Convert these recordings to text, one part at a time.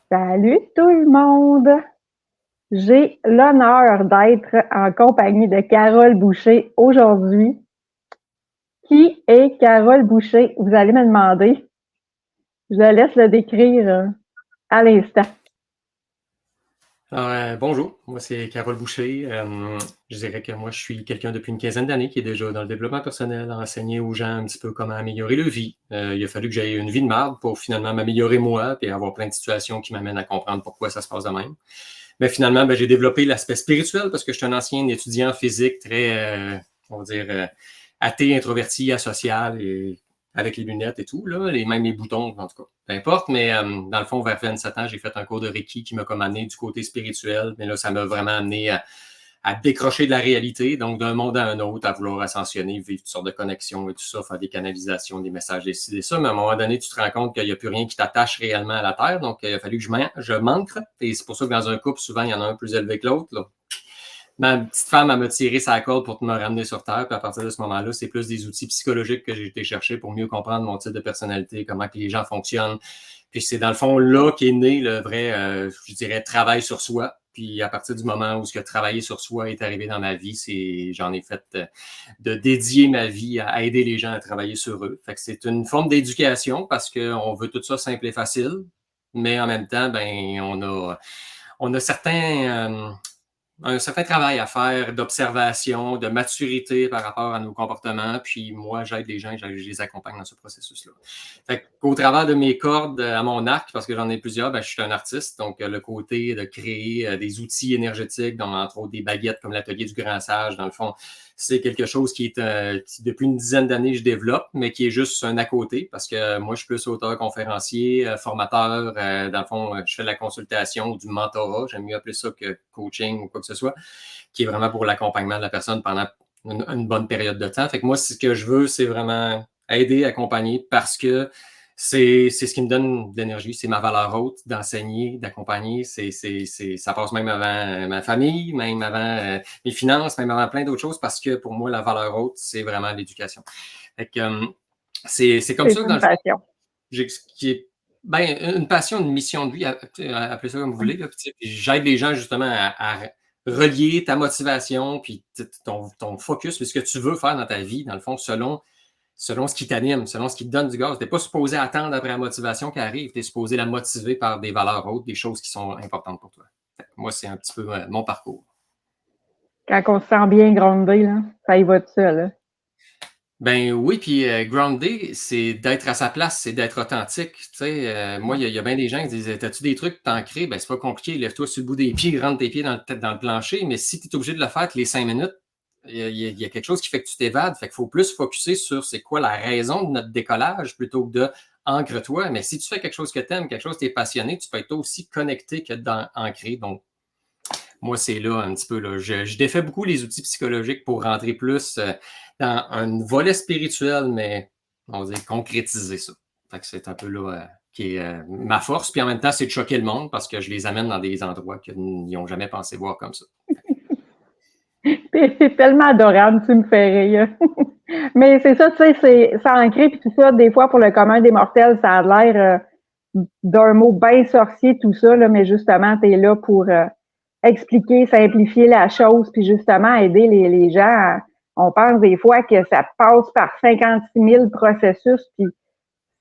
Salut tout le monde! J'ai l'honneur d'être en compagnie de Carole Boucher aujourd'hui. Qui est Carole Boucher? Vous allez me demander. Je laisse le décrire à l'instant. Bonjour, moi c'est Carole Boucher. Je dirais que moi je suis quelqu'un depuis une quinzaine d'années qui est déjà dans le développement personnel, à enseigner aux gens un petit peu comment améliorer leur vie. Il a fallu que j'aie une vie de marde pour finalement m'améliorer moi et avoir plein de situations qui m'amènent à comprendre pourquoi ça se passe de même. Mais finalement, j'ai développé l'aspect spirituel parce que je suis un ancien étudiant physique très, on va dire, athée, introverti, asocial et avec les lunettes et tout, là, même les boutons, en tout cas, peu importe. Mais dans le fond, vers 27 ans, j'ai fait un cours de Reiki qui m'a comme amené du côté spirituel. Mais là, ça m'a vraiment amené à décrocher de la réalité, donc d'un monde à un autre, à vouloir ascensionner, vivre toutes sortes de connexions et tout ça, faire des canalisations, des messages, décider ça. Mais à un moment donné, tu te rends compte qu'il n'y a plus rien qui t'attache réellement à la Terre. Donc, il a fallu que je m'ancre. Et c'est pour ça que dans un couple, souvent, il y en a un plus élevé que l'autre, là. Ma petite femme, elle m'a tiré sa corde pour me ramener sur Terre. Puis à partir de ce moment-là, c'est plus des outils psychologiques que j'ai été chercher pour mieux comprendre mon type de personnalité, comment que les gens fonctionnent. Puis c'est dans le fond là qu'est né le vrai, je dirais, travail sur soi. Puis à partir du moment où ce que travailler sur soi est arrivé dans ma vie, j'en ai fait de dédier ma vie à aider les gens à travailler sur eux. Fait que c'est une forme d'éducation parce qu'on veut tout ça simple et facile, mais en même temps, on a un certain travail à faire d'observation, de maturité par rapport à nos comportements. Puis moi, j'aide les gens et je les accompagne dans ce processus-là. Fait qu'au travers de mes cordes à mon arc, parce que j'en ai plusieurs, je suis un artiste. Donc, le côté de créer des outils énergétiques, dont entre autres des baguettes comme l'atelier du grand sage, dans le fond, c'est quelque chose qui depuis une dizaine d'années, je développe, mais qui est juste un à côté, parce que moi, je suis plus auteur, conférencier, formateur. Dans le fond, je fais de la consultation ou du mentorat. J'aime mieux appeler ça que coaching ou quoi que ce soit, qui est vraiment pour l'accompagnement de la personne pendant une bonne période de temps. Fait que moi, ce que je veux, c'est vraiment aider, accompagner, parce que c'est ce qui me donne de l'énergie, c'est ma valeur haute d'enseigner, d'accompagner. Ça passe même avant ma famille, même avant mes finances, même avant plein d'autres choses, parce que pour moi, la valeur haute, c'est vraiment l'éducation. Fait que c'est comme ça que dans le fond, Passion. qui est une passion, une mission de vie, appelez ça comme vous voulez. Là, j'aide les gens justement à relier ta motivation, puis ton focus, puis ce que tu veux faire dans ta vie, dans le fond, selon ce qui t'anime, selon ce qui te donne du gaz. Tu n'es pas supposé attendre après la motivation qui arrive. Tu es supposé la motiver par des valeurs hautes, des choses qui sont importantes pour toi. Moi, c'est un petit peu mon parcours. Quand on se sent bien groundé, là, ça y va tout seul. Là. Ben oui, puis groundé, c'est d'être à sa place, c'est d'être authentique. Tu sais, moi, il y a bien des gens qui disent t'as-tu des trucs t'ancrer? Ben, c'est pas compliqué. Lève-toi sur le bout des pieds, rentre tes pieds dans le plancher. Mais si tu es obligé de le faire toutes les 5 minutes, il y a quelque chose qui fait que tu t'évades. Fait qu'il faut plus focusser sur c'est quoi la raison de notre décollage plutôt que de ancre-toi. Mais si tu fais quelque chose que tu aimes, quelque chose que tu es passionné, tu peux être aussi connecté que ancré. Donc, moi, c'est là un petit peu. Là, je défais beaucoup les outils psychologiques pour rentrer plus dans un volet spirituel, mais on va dire concrétiser ça. Fait que c'est un peu là qui est ma force. Puis en même temps, c'est de choquer le monde parce que je les amène dans des endroits qu'ils n'ont jamais pensé voir comme ça. T'es tellement adorable, tu me fais rire. Mais c'est ça, tu sais, c'est ancré, puis tout ça, des fois, pour le commun des mortels, ça a l'air d'un mot bien sorcier, tout ça, là, mais justement, t'es là pour expliquer, simplifier la chose, puis justement aider les gens. On pense des fois que ça passe par 56 000 processus, puis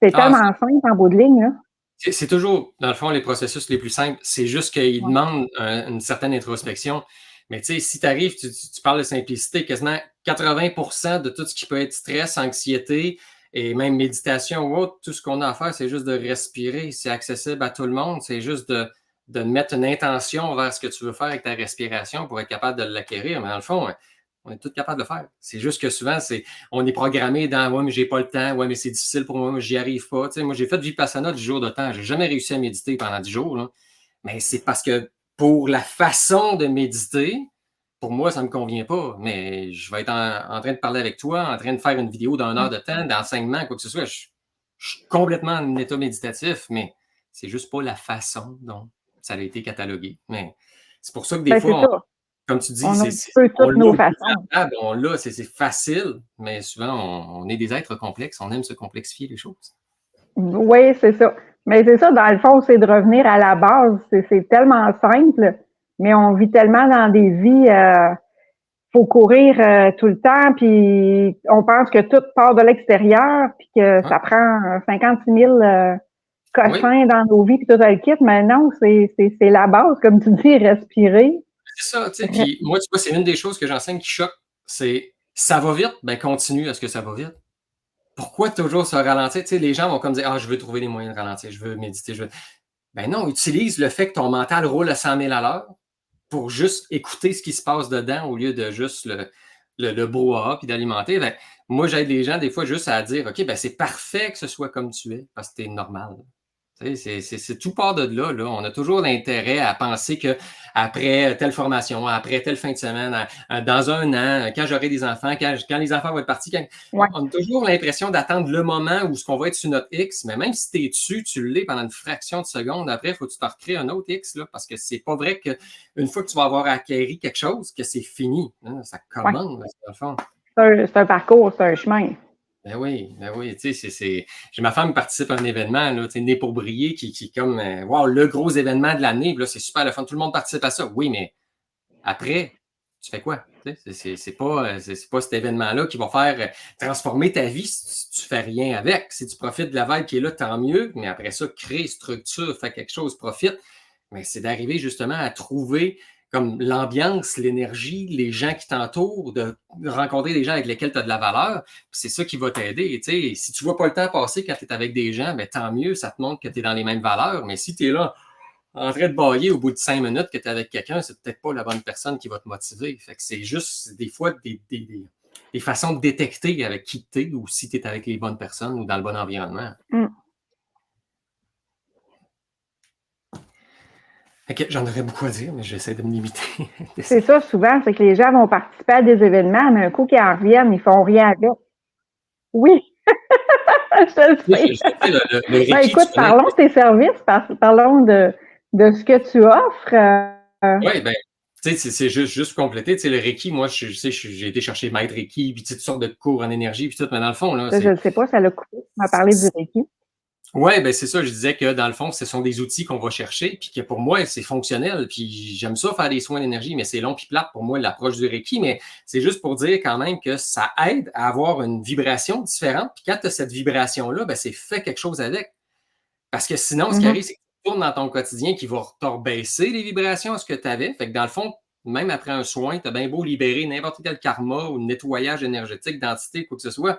c'est Ah, tellement simple en bout de ligne, là. c'est toujours, dans le fond, les processus les plus simples. C'est juste qu'ils demandent une certaine introspection. Mais tu sais, si tu arrives, tu parles de simplicité, quasiment 80% de tout ce qui peut être stress, anxiété et même méditation ou autre, tout ce qu'on a à faire, c'est juste de respirer. C'est accessible à tout le monde. C'est juste de mettre une intention vers ce que tu veux faire avec ta respiration pour être capable de l'acquérir. Mais dans le fond, on est tous capables de le faire. C'est juste que souvent, on est programmé dans ouais, mais j'ai pas le temps, ouais, mais c'est difficile pour moi, j'y arrive pas. Tu sais, moi, j'ai fait Vipassana 10 jours de temps. J'ai jamais réussi à méditer pendant 10 jours. Là. Mais c'est parce que pour la façon de méditer, pour moi, ça ne me convient pas. Mais je vais être en train de parler avec toi, en train de faire une vidéo d'une heure de temps, d'enseignement, quoi que ce soit. Je suis complètement en état méditatif, mais c'est juste pas la façon dont ça a été catalogué. Mais c'est pour ça que des Ben, c'est fois, ça. comme tu dis, On a un petit peu on toutes l'a nos au bout de la façons. table, on l'a, c'est facile, mais souvent, on est des êtres complexes, on aime se complexifier les choses. Oui, c'est ça. Mais c'est ça, dans le fond, c'est de revenir à la base. C'est tellement simple, mais on vit tellement dans des vies, faut courir tout le temps, puis on pense que tout part de l'extérieur, puis que Hein? ça prend 56 000 Oui, cossins dans nos vies, puis tout le kit. Mais non, c'est la base, comme tu dis, respirer. c'est ça, tu sais. Puis moi, tu vois, c'est une des choses que j'enseigne qui choque, c'est ça va vite, ben continue à ce que ça va vite. Pourquoi toujours se ralentir? Tu sais, les gens vont comme dire, ah, je veux trouver des moyens de ralentir, je veux méditer, je veux. Ben non, utilise le fait que ton mental roule à 100 000 à l'heure pour juste écouter ce qui se passe dedans au lieu de juste le brouhaha puis d'alimenter. Ben, moi, j'aide les gens des fois juste à dire, OK, ben c'est parfait que ce soit comme tu es parce que tu es normal. C'est tout part de là, là. On a toujours l'intérêt à penser que après telle formation, après telle fin de semaine, dans un an, quand j'aurai des enfants, quand les enfants vont être partis, Ouais. on a toujours l'impression d'attendre le moment où ce qu'on va être sur notre X, mais même si tu es dessus, tu l'es pendant une fraction de seconde. Après, il faut que tu te recrées un autre X, là, parce que c'est pas vrai qu'une fois que tu vas avoir acquéri quelque chose, que c'est fini. Hein, ça Ouais. commence, dans le fond. C'est un parcours, c'est un chemin. Ben oui, tu sais, j'ai ma femme qui participe à un événement, là, tu sais, Né pour briller, qui est comme, wow, le gros événement de l'année, là, c'est super le fun, tout le monde participe à ça. Oui, mais après, tu fais quoi? C'est pas cet événement-là qui va faire transformer ta vie si tu fais rien avec. Si tu profites de la vibe qui est là, tant mieux, mais après ça, crée, structure, fais quelque chose, profite. Mais c'est d'arriver justement à trouver comme l'ambiance, l'énergie, les gens qui t'entourent, de rencontrer des gens avec lesquels tu as de la valeur. C'est ça qui va t'aider. Si tu ne vois pas le temps passer quand tu es avec des gens, ben, tant mieux, ça te montre que tu es dans les mêmes valeurs. Mais si tu es là en train de bailler au bout de 5 minutes que tu es avec quelqu'un, c'est peut-être pas la bonne personne qui va te motiver. Fait que c'est juste des fois des façons de détecter avec qui tu es ou si tu es avec les bonnes personnes ou dans le bon environnement. Mm. J'en aurais beaucoup à dire, mais j'essaie de me limiter. C'est ça, souvent, c'est que les gens vont participer à des événements, mais un coup qu'ils en reviennent, ils font rien avec. Oui, je le sais. Le Ben, Reiki, écoute, tu connais. parlons de tes services, parlons de ce que tu offres. Oui, ben, tu sais, c'est juste compléter. Tu sais, le Reiki, moi, j'ai été chercher maître Reiki, puis toutes sortes de cours en énergie, puis tout, mais dans le fond, là, Ça, je ne sais pas, ça l'a coupé. Tu m'as parlé du Reiki. ouais, ben c'est ça, je disais que dans le fond, ce sont des outils qu'on va chercher, puis que pour moi, c'est fonctionnel, puis j'aime ça faire des soins d'énergie, mais c'est long puis plate pour moi, l'approche du Reiki, mais c'est juste pour dire quand même que ça aide à avoir une vibration différente, puis quand tu as cette vibration-là, ben c'est fait quelque chose avec. Parce que sinon, ce qui Mhm. arrive, c'est que tu tournes dans ton quotidien qui va te rebaisser les vibrations à ce que tu avais. Fait que dans le fond, même après un soin, tu as bien beau libérer n'importe quel karma ou nettoyage énergétique d'entité, quoi que ce soit.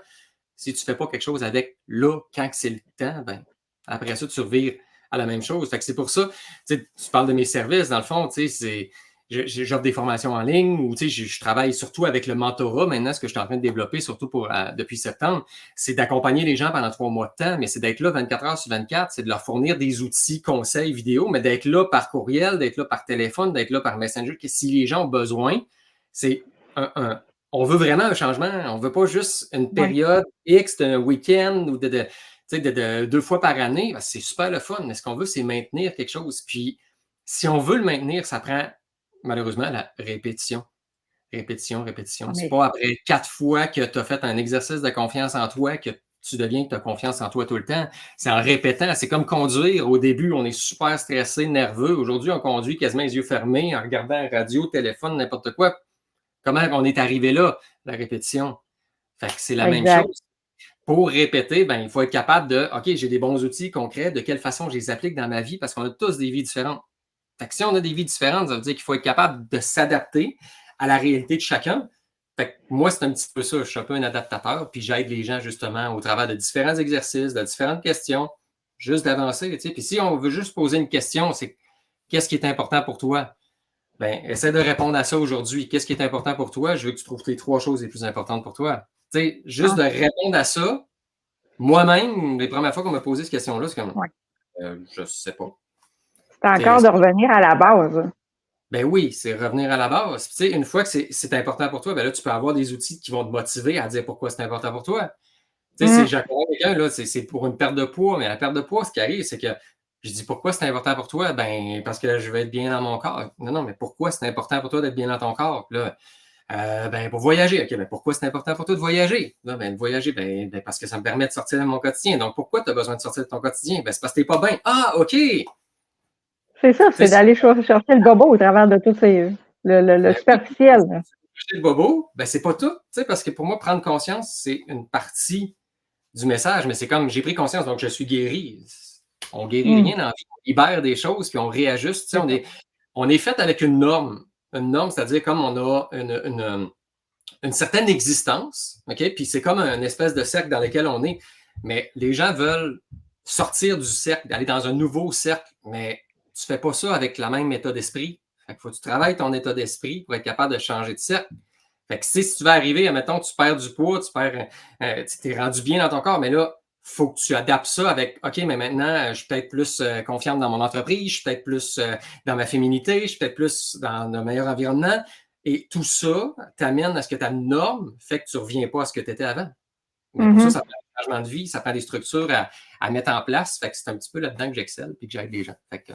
Si tu ne fais pas quelque chose avec là, quand c'est le temps, ben, après ça, tu revires à la même chose. Fait que c'est pour ça, tu parles de mes services, dans le fond, j'offre des formations en ligne ou je travaille surtout avec le mentorat maintenant, ce que je suis en train de développer, surtout depuis septembre, c'est d'accompagner les gens pendant 3 mois de temps, mais c'est d'être là 24 heures sur 24, c'est de leur fournir des outils, conseils, vidéos, mais d'être là par courriel, d'être là par téléphone, d'être là par Messenger, que si les gens ont besoin, c'est on veut vraiment un changement. On ne veut pas juste une Oui, période X d'un week-end ou de 2 fois par année. C'est super le fun, mais ce qu'on veut, c'est maintenir quelque chose. Puis, si on veut le maintenir, ça prend malheureusement la répétition. Répétition, répétition. C'est mais pas après 4 fois que tu as fait un exercice de confiance en toi que tu deviens que tu as confiance en toi tout le temps. C'est en répétant. C'est comme conduire. Au début, on est super stressé, nerveux. Aujourd'hui, on conduit quasiment les yeux fermés en regardant la radio, téléphone, n'importe quoi. Comment on est arrivé là? La répétition. Fait que c'est la même exact. chose. Pour répéter, ben, il faut être capable de, OK, j'ai des bons outils concrets, de quelle façon je les applique dans ma vie, parce qu'on a tous des vies différentes. Fait que si on a des vies différentes, ça veut dire qu'il faut être capable de s'adapter à la réalité de chacun. Fait que moi, c'est un petit peu ça. Je suis un peu un adaptateur, puis j'aide les gens justement au travers de différents exercices, de différentes questions, juste d'avancer. Puis si on veut juste poser une question, c'est qu'est-ce qui est important pour toi? Ben, essaie de répondre à ça aujourd'hui. Qu'est-ce qui est important pour toi? Je veux que tu trouves les 3 choses les plus importantes pour toi. Tu sais, juste Ah, de répondre à ça, moi-même, les premières fois qu'on m'a posé cette question-là, c'est comme, ouais. je sais pas. C'est Tu sais, encore de revenir à la base. ben oui, c'est revenir à la base. Tu sais, une fois que c'est important pour toi, ben là, tu peux avoir des outils qui vont te motiver à dire pourquoi c'est important pour toi. Tu sais, Mm. j'accompagne quelqu'un, là, c'est pour une perte de poids, mais la perte de poids, ce qui arrive, c'est que je dis pourquoi c'est important pour toi? Ben, parce que je vais être bien dans mon corps. Non, non, mais pourquoi c'est important pour toi d'être bien dans ton corps? Là, Pour voyager. OK, pourquoi c'est important pour toi de voyager? Là, de voyager, parce que ça me permet de sortir de mon quotidien. Donc, pourquoi tu as besoin de sortir de ton quotidien? C'est parce que t'es pas bien. Ah, OK! C'est ça, c'est d'aller chercher le bobo au travers de tout le superficiel. Chercher le bobo, c'est pas tout. Parce que pour moi, prendre conscience, c'est une partie du message, mais c'est comme j'ai pris conscience, donc je suis guéri. On guérit rien dans la vie. On libère des choses, puis on réajuste. On est fait avec une norme. Une norme, c'est-à-dire comme on a une certaine existence, OK? Puis c'est comme une espèce de cercle dans lequel on est. Mais les gens veulent sortir du cercle, aller dans un nouveau cercle, mais tu fais pas ça avec la même état d'esprit. Fait qu'il faut que tu travailles ton état d'esprit pour être capable de changer de cercle. Fait que si tu vas arriver, admettons, tu perds du poids, tu t'es rendu bien dans ton corps, mais là, il faut que tu adaptes ça avec, OK, mais maintenant, je suis peut-être plus confiante dans mon entreprise, je suis peut-être plus dans ma féminité, je suis peut-être plus dans un meilleur environnement. Et tout ça t'amène à ce que ta norme fait que tu ne reviens pas à ce que tu étais avant. Mais pour ça prend un changement de vie, ça prend des structures à mettre en place. Fait que c'est un petit peu là-dedans que j'excelle et que j'aide les gens. Fait que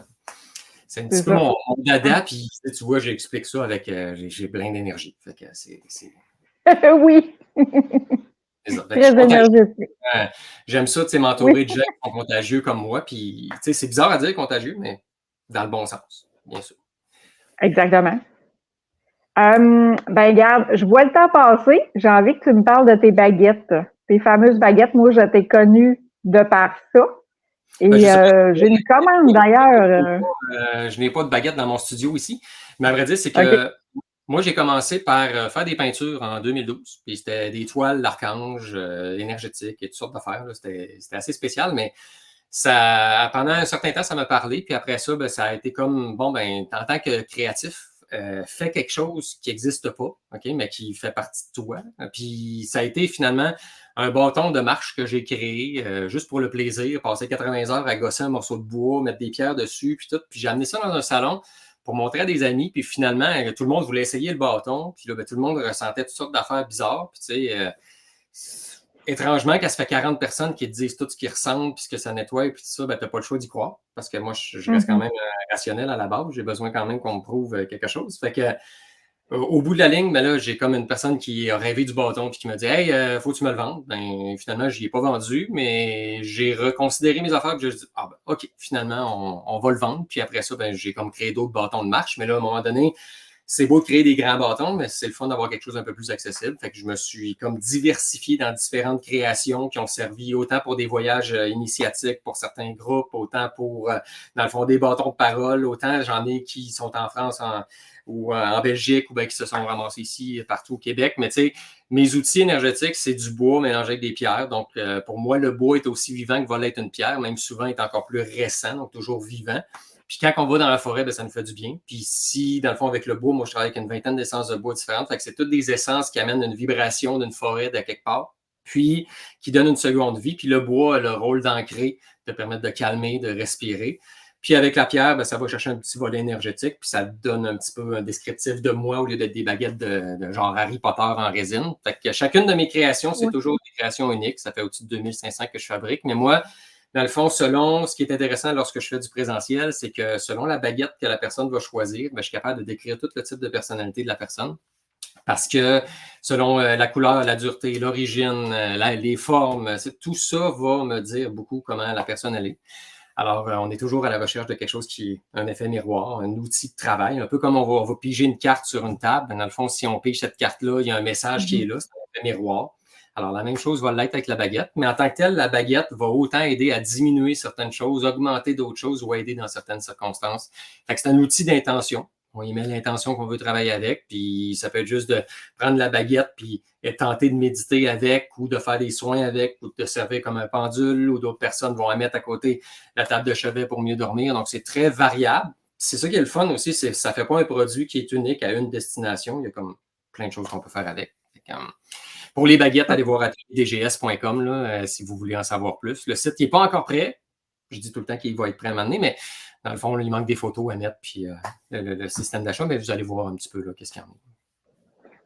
c'est un petit peu mon dada, puis tu vois, j'explique ça avec j'ai plein d'énergie. Fait que c'est... Oui. Très énergétique. J'aime ça, tu sais, m'entourer de gens qui sont contagieux comme moi. Puis, tu sais, c'est bizarre à dire contagieux, mais dans le bon sens, bien sûr. Exactement. Regarde, je vois le temps passer. J'ai envie que tu me parles de tes baguettes. Tes fameuses baguettes. Moi, je t'ai connue de par ça. Et j'ai une commande d'ailleurs. Je n'ai pas de baguette dans mon studio ici. Mais à vrai dire, c'est que moi, j'ai commencé par faire des peintures en 2012. Puis c'était des toiles d'archange énergétiques et toutes sortes d'affaires. C'était assez spécial, mais ça, pendant un certain temps, ça m'a parlé. Puis après ça, ça a été comme, en tant que créatif, fais quelque chose qui n'existe pas, OK, mais qui fait partie de toi. Puis ça a été finalement un bâton de marche que j'ai créé juste pour le plaisir, passer 80 heures à gosser un morceau de bois, mettre des pierres dessus, puis tout. Puis j'ai amené ça dans un salon pour montrer à des amis. Puis finalement, tout le monde voulait essayer le bâton. Puis là, tout le monde ressentait toutes sortes d'affaires bizarres. Puis tu sais, étrangement, quand ça fait 40 personnes qui te disent tout ce qui ressemble, puis ce que ça nettoie, puis tout ça, t'as pas le choix d'y croire. Parce que moi, je reste quand même rationnel à la base. J'ai besoin quand même qu'on me prouve quelque chose. Fait que au bout de la ligne, là, j'ai comme une personne qui a rêvé du bâton puis qui m'a dit « Hey, faut que tu me le vendes. » Finalement, je n'y ai pas vendu, mais j'ai reconsidéré mes affaires et j'ai dit « Ah OK, finalement, on va le vendre. » Puis après ça, j'ai comme créé d'autres bâtons de marche. Mais là, à un moment donné, c'est beau de créer des grands bâtons, mais c'est le fun d'avoir quelque chose un peu plus accessible. Fait que je me suis comme diversifié dans différentes créations qui ont servi autant pour des voyages initiatiques pour certains groupes, autant pour, dans le fond, des bâtons de parole, autant j'en ai qui sont en France ou en Belgique ou qui se sont ramassés ici, partout au Québec. Mais tu sais, mes outils énergétiques, c'est du bois mélangé avec des pierres. Donc, pour moi, le bois est aussi vivant que va l'être une pierre, même souvent est encore plus récent, donc toujours vivant. Puis quand on va dans la forêt, ça nous fait du bien. Puis si, dans le fond, avec le bois, moi, je travaille avec une vingtaine d'essences de bois différentes. Fait que c'est toutes des essences qui amènent une vibration d'une forêt de quelque part, puis qui donnent une seconde vie. Puis le bois a le rôle d'ancrer, de permettre de calmer, de respirer. Puis avec la pierre, ça va chercher un petit volet énergétique, puis ça donne un petit peu un descriptif de moi au lieu d'être des baguettes de genre Harry Potter en résine. Fait que chacune de mes créations, c'est toujours des créations uniques. Ça fait au-dessus de 2500 que je fabrique. Mais moi, dans le fond, selon ce qui est intéressant lorsque je fais du présentiel, c'est que selon la baguette que la personne va choisir, je suis capable de décrire tout le type de personnalité de la personne. Parce que selon la couleur, la dureté, l'origine, les formes, tout ça va me dire beaucoup comment la personne elle est. Alors, on est toujours à la recherche de quelque chose qui est un effet miroir, un outil de travail, un peu comme on va piger une carte sur une table. Dans le fond, si on pige cette carte-là, il y a un message qui est là, c'est un effet miroir. Alors, la même chose va l'être avec la baguette, mais en tant que telle, la baguette va autant aider à diminuer certaines choses, augmenter d'autres choses ou aider dans certaines circonstances. Fait que c'est un outil d'intention. On y met l'intention qu'on veut travailler avec, puis ça peut être juste de prendre la baguette puis tenter de méditer avec ou de faire des soins avec ou de servir comme un pendule ou d'autres personnes vont la mettre à côté la table de chevet pour mieux dormir. Donc, c'est très variable. C'est ça qui est le fun aussi, c'est que ça ne fait pas un produit qui est unique à une destination. Il y a comme plein de choses qu'on peut faire avec. Pour les baguettes, allez voir atelierDGS.com si vous voulez en savoir plus. Le site n'est pas encore prêt. Je dis tout le temps qu'il va être prêt à m'amener, mais dans le fond, il manque des photos à mettre, puis le système d'achat, mais vous allez voir un petit peu qu'est-ce qu'il y en a.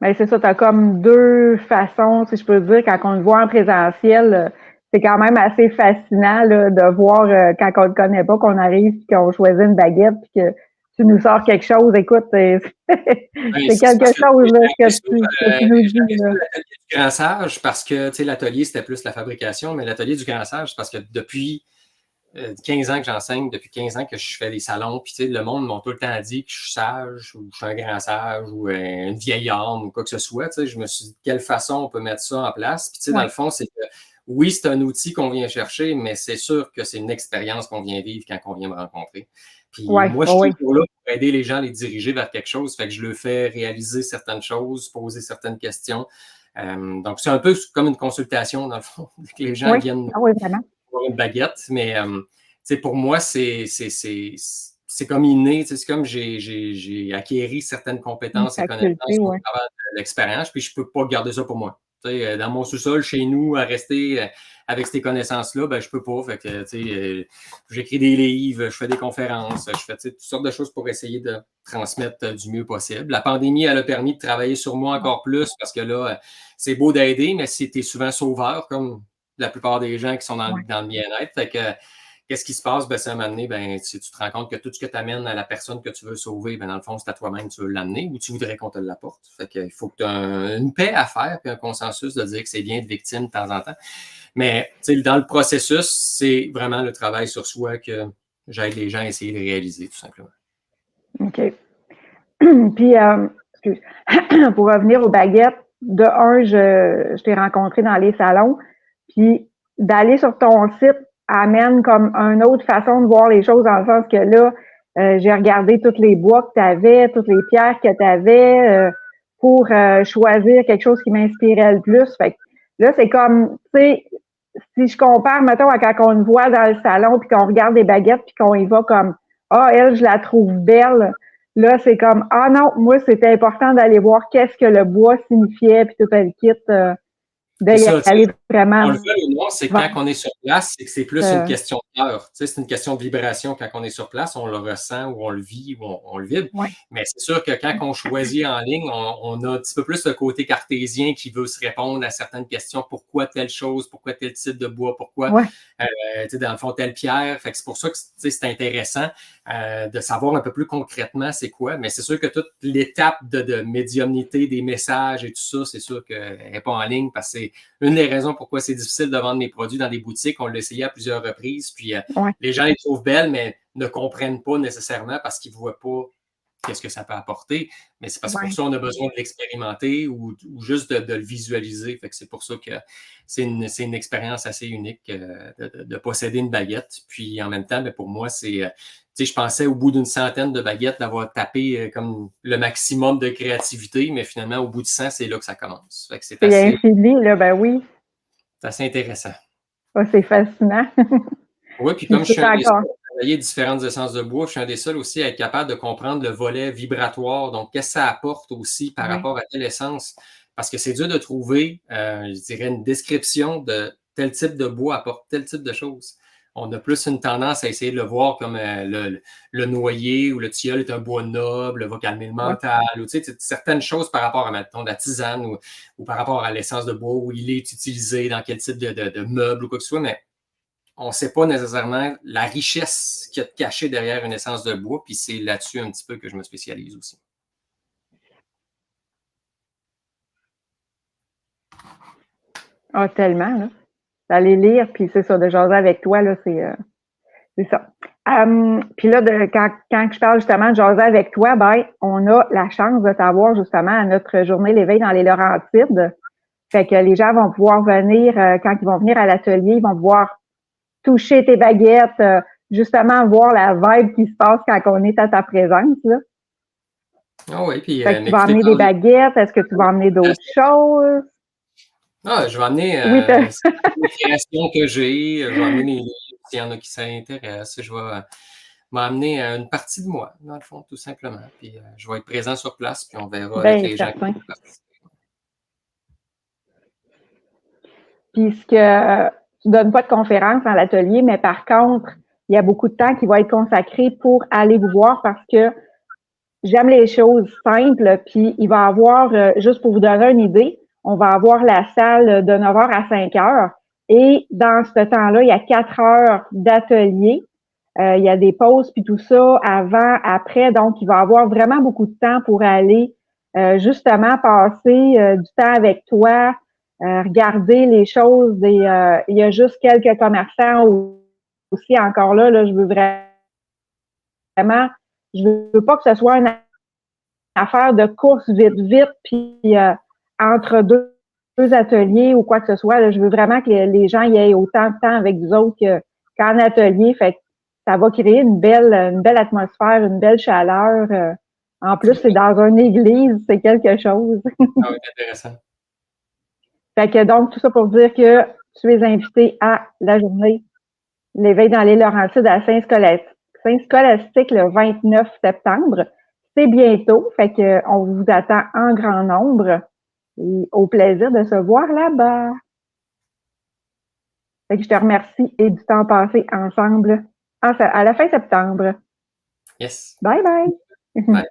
Bien, c'est ça, tu as comme deux façons, si je peux dire, quand on le voit en présentiel, c'est quand même assez fascinant là, de voir quand on ne le connaît pas, qu'on arrive et qu'on choisit une baguette, puis que tu nous sors quelque chose, écoute, c'est quelque chose là, que tu nous dis. Là. L'atelier du Grand Sage, parce que l'atelier, c'était plus la fabrication, mais l'atelier du Grand Sage, parce que depuis 15 ans que j'enseigne, depuis 15 ans que je fais des salons, puis le monde m'a tout le temps dit que je suis sage, ou je suis un grand sage, ou une vieille âme, ou quoi que ce soit. Je me suis dit de quelle façon on peut mettre ça en place. Puis dans le fond, c'est que oui, c'est un outil qu'on vient chercher, mais c'est sûr que c'est une expérience qu'on vient vivre quand on vient me rencontrer. Puis moi, je suis toujours là pour aider les gens à les diriger vers quelque chose. Fait que je leur fais réaliser certaines choses, poser certaines questions. Donc, c'est un peu comme une consultation, dans le fond, que les gens viennent avoir une baguette. Mais pour moi, c'est comme inné. C'est comme j'ai acquéri certaines compétences et connaissances au travers de l'expérience, puis je ne peux pas garder ça pour moi. Dans mon sous-sol, chez nous, à rester avec ces connaissances-là, ben, je peux pas. Fait que, j'écris des livres, je fais des conférences, je fais toutes sortes de choses pour essayer de transmettre du mieux possible. La pandémie, elle a permis de travailler sur moi encore plus parce que là, c'est beau d'aider, mais c'était souvent sauveur, comme la plupart des gens qui sont dans le bien-être. Fait que, qu'est-ce qui se passe? Ben, c'est à un moment donné, ben, tu te rends compte que tout ce que tu amènes à la personne que tu veux sauver, ben, dans le fond, c'est à toi-même que tu veux l'amener ou tu voudrais qu'on te l'apporte. Fait qu'il faut que tu aies une paix à faire puis un consensus de dire que c'est bien de victime de temps en temps. Mais dans le processus, c'est vraiment le travail sur soi que j'aide les gens à essayer de réaliser, tout simplement. OK. Puis, excuse, pour revenir aux baguettes, de un, je t'ai rencontré dans les salons, puis d'aller sur ton site amène comme une autre façon de voir les choses, dans le sens que là, j'ai regardé tous les bois que tu avais, toutes les pierres que tu avais pour choisir quelque chose qui m'inspirait le plus. Fait que là, c'est comme, tu sais, si je compare, mettons, à quand on voit dans le salon, puis qu'on regarde des baguettes, puis qu'on y va comme « Ah, elle, je la trouve belle », là, c'est comme « Ah non, moi, c'était important d'aller voir qu'est-ce que le bois signifiait, puis tout le kit. » d'aller vraiment. On le fait ou non, c'est quand on est sur place, c'est que c'est plus une question de cœur. C'est une question de vibration quand on est sur place, on le ressent ou on le vit ou on le vibre. Ouais. Mais c'est sûr que quand on choisit en ligne, on a un petit peu plus le côté cartésien qui veut se répondre à certaines questions. Pourquoi telle chose? Pourquoi tel type de bois? Pourquoi, dans le fond, telle pierre? Fait que c'est pour ça que c'est intéressant de savoir un peu plus concrètement c'est quoi. Mais c'est sûr que toute l'étape de médiumnité des messages et tout ça, c'est sûr qu'elle n'est pas en ligne parce que c'est une des raisons pourquoi c'est difficile de vendre mes produits dans des boutiques. On l'a essayé à plusieurs reprises. Puis les gens les trouvent belles, mais ne comprennent pas nécessairement parce qu'ils ne voient pas qu'est-ce que ça peut apporter. Mais c'est parce que pour ça, on a besoin de l'expérimenter ou juste de le visualiser. Fait que c'est pour ça que c'est une expérience assez unique de posséder une baguette. Puis en même temps, mais pour moi, c'est... je pensais au bout d'une centaine de baguettes d'avoir tapé comme le maximum de créativité, mais finalement, au bout de 100, c'est là que ça commence. Fait que c'est assez... infini, là, ben oui. C'est assez intéressant. Oh, c'est fascinant. Oui, puis comme je suis un des seuls à travailler différentes essences de bois, je suis un des seuls aussi à être capable de comprendre le volet vibratoire. Donc, qu'est-ce que ça apporte aussi par rapport à telle essence? Parce que c'est dur de trouver, je dirais, une description de tel type de bois apporte tel type de choses. On a plus une tendance à essayer de le voir comme le noyer ou le tilleul est un bois noble, va calmer le mental, ou certaines choses par rapport à, mettons, la tisane ou par rapport à l'essence de bois, où il est utilisé, dans quel type de meuble ou quoi que ce soit, mais on ne sait pas nécessairement la richesse qu'il y a de cachée derrière une essence de bois, puis c'est là-dessus un petit peu que je me spécialise aussi. Ah, tellement, là. D'aller lire, puis c'est ça, de jaser avec toi, là, c'est ça. Puis là, quand je parle justement de jaser avec toi, ben, on a la chance de t'avoir justement à notre journée l'éveil dans les Laurentides. Fait que les gens vont pouvoir venir, quand ils vont venir à l'atelier, ils vont pouvoir toucher tes baguettes, justement voir la vibe qui se passe quand on est à ta présence, là. Ah oui, puis... Fait que tu vas emmener des baguettes, est-ce que tu vas emmener d'autres choses? Ah, je vais amener les créations que j'ai, je vais amener mes livres, s'il y en a qui s'intéressent, je vais m'amener une partie de moi, dans le fond, tout simplement. Puis je vais être présent sur place, puis on verra avec les gens qui vont participer. Puisque tu donnes pas de conférence dans l'atelier, mais par contre, il y a beaucoup de temps qui va être consacré pour aller vous voir parce que j'aime les choses simples, puis il va y avoir, juste pour vous donner une idée, on va avoir la salle de 9h à 5h et dans ce temps-là, il y a 4 heures d'atelier Il y a des pauses puis tout ça avant, après. Donc, il va avoir vraiment beaucoup de temps pour aller justement passer du temps avec toi, regarder les choses. Il y a juste quelques commerçants aussi encore là, je veux vraiment, je veux pas que ce soit une affaire de course vite, puis entre deux ateliers ou quoi que ce soit. Là, je veux vraiment que les gens y aient autant de temps avec vous autres qu'en atelier. Fait que ça va créer une belle atmosphère, une belle chaleur. En plus, c'est dans une église, c'est quelque chose. Ah oui, intéressant. Fait que donc, tout ça pour dire que tu es invité à la journée l'éveil dans les Laurentides à Saint-Scolastique le 29 septembre. C'est bientôt, fait que on vous attend en grand nombre et au plaisir de se voir là-bas. Fait que je te remercie et du temps passé ensemble à la fin septembre. Yes. Bye bye! Bye.